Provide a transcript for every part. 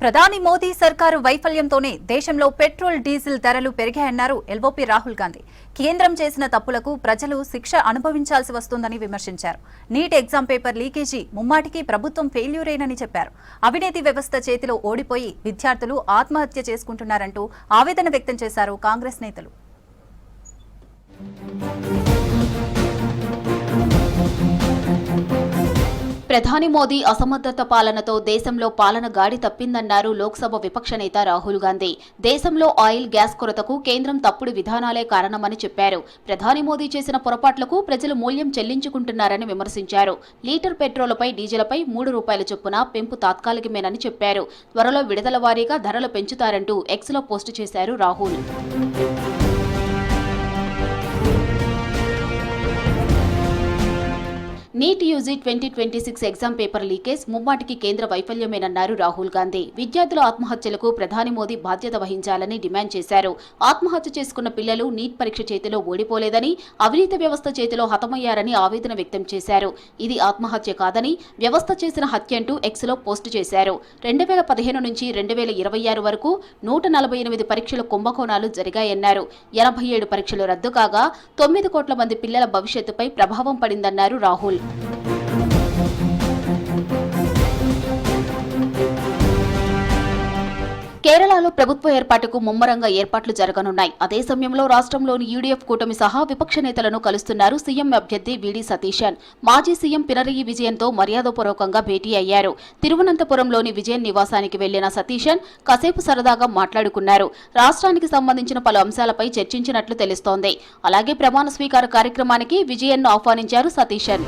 ప్రధాని మోదీ సర్కారు వైఫల్యంతోనే దేశంలో పెట్రోల్ డీజిల్ ధరలు పెరిగాయన్నారు ఎల్ఓపీ రాహుల్ గాంధీ. కేంద్రం చేసిన తప్పులకు ప్రజలు శిక్ష అనుభవించాల్సి వస్తుందని విమర్శించారు. నీట్ ఎగ్జామ్ పేపర్ లీకేజీ ముమ్మాటికి ప్రభుత్వం ఫెయిల్యూరేనని చెప్పారు. అవినీతి వ్యవస్థ చేతిలో ఓడిపోయి విద్యార్థులు ఆత్మహత్య చేసుకుంటున్నారంటూ ఆవేదన వ్యక్తం చేశారు కాంగ్రెస్ నేతలు. ప్రధాని మోదీ అసమర్థత పాలనతో దేశంలో పాలన గాడి తప్పిందన్నారు లోక్సభ విపక్ష నేత రాహుల్ గాంధీ. దేశంలో ఆయిల్, గ్యాస్ కొరతకు కేంద్రం తప్పుడు విధానాలే కారణమని చెప్పారు. ప్రధాని మోదీ చేసిన పొరపాట్లకు ప్రజలు మూల్యం చెల్లించుకుంటున్నారని విమర్శించారు. లీటర్ పెట్రోలుపై, డీజిల్పై ₹3 చొప్పున పెంపు తాత్కాలికమేనని చెప్పారు. త్వరలో విడతల వారీగా ధరలు పెంచుతారంటూ ఎక్స్లో పోస్టు చేశారు Rahul. NEET UG 2026 exam paper leakage ముమ్మాటికి కేంద్ర వైఫల్యమేనన్నారు రాహుల్ గాంధీ. విద్యార్థుల ఆత్మహత్యలకు ప్రధాని మోదీ బాధ్యత వహించాలని డిమాండ్ చేశారు. ఆత్మహత్య చేసుకున్న పిల్లలు నీట్ పరీక్ష చేతిలో ఓడిపోలేదని, అవినీతి వ్యవస్థ చేతిలో హతమయ్యారని ఆవేదన వ్యక్తం చేశారు. ఇది ఆత్మహత్య కాదని, వ్యవస్థ చేసిన హత్య అంటూ ఎక్స్లో పోస్టు చేశారు. 2015 నుంచి 2026 వరకు 148 పరీక్షల కుంభకోణాలు జరిగాయన్నారు. 87 పరీక్షలు రద్దు కాగా 9 కోట్ల మంది పిల్లల భవిష్యత్తుపై ప్రభావం పడిందన్నారు రాహుల్. కేరళలో ప్రభుత్వ ఏర్పాటుకు ముమ్మరంగా ఏర్పాట్లు జరగనున్నాయి. అదే సమయంలో రాష్ట్రంలోని యూడీఎఫ్ కూటమి సహా విపక్ష నేతలను కలుస్తున్నారు సీఎం అభ్యర్థి వీడి సతీశన్. మాజీ సీఎం పినరయి విజయన్తో మర్యాదపూర్వకంగా భేటీ అయ్యారు. తిరువనంతపురంలోని విజయన్ నివాసానికి వెళ్లిన సతీశన్ కాసేపు సరదాగా మాట్లాడుకున్నారు. రాష్ట్రానికి సంబంధించిన పలు అంశాలపై చర్చించినట్లు తెలుస్తోంది. అలాగే ప్రమాణ స్వీకార కార్యక్రమానికి విజయన్ను ఆహ్వానించారు సతీశన్.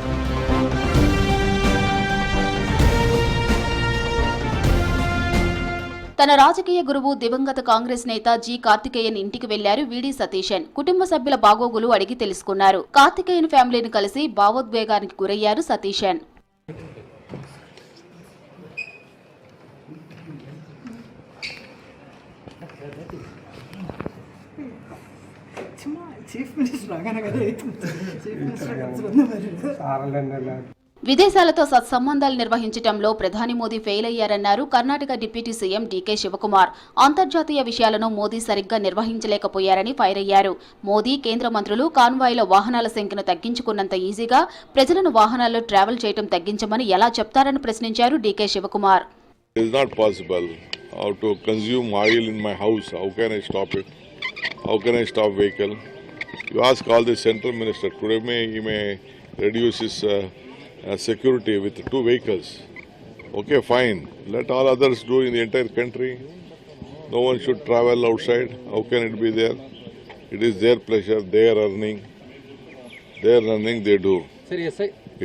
తన రాజకీయ గురువు దివంగత కాంగ్రెస్ నేత జి కార్తికేయన్ ఇంటికి వెళ్లారు వీడి సతీశన్. కుటుంబ సభ్యుల బాగోగులు అడిగి తెలుసుకున్నారు. కార్తికేయన్ ఫ్యామిలీని కలిసి భావోద్వేగానికి గురయ్యారు సతీశన్. విదేశాలతో సత్సంబంధాలు నిర్వహించడంలో ప్రధాని మోదీ ఫెయిల్ అయ్యారన్నారు కర్ణాటక డిప్యూటీ సీఎం డీకే శివకుమార్. అంతర్జాతీయ విషయాలను మోదీ సరిగ్గా నిర్వహించలేకపోయారని ఫైర్ అయ్యారు. మోదీ, కేంద్ర మంత్రులు కాన్వాయ్లో వాహనాల సంఖ్యను తగ్గించుకున్నంత ఈజీగా ప్రజలను వాహనాల్లో ట్రావెల్ చేయడం తగ్గించమని ఎలా చెప్తారని ప్రశ్నించారు DK Shivakumar. security with 2 vehicles. Okay, fine. Let all others do in the entire country. No one should travel outside. How can it be there? It is their pleasure. They are earning. They do.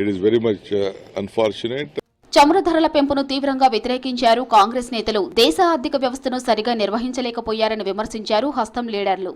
It is very much unfortunate. చమురు ధరల పెంపును తీవ్రంగా వ్యతిరేకించారు కాంగ్రెస్ నేతలు. దేశ ఆర్థిక వ్యవస్థను సరిగా నిర్వహించలేకపోయారని విమర్శించారు హస్తం లీడర్లు.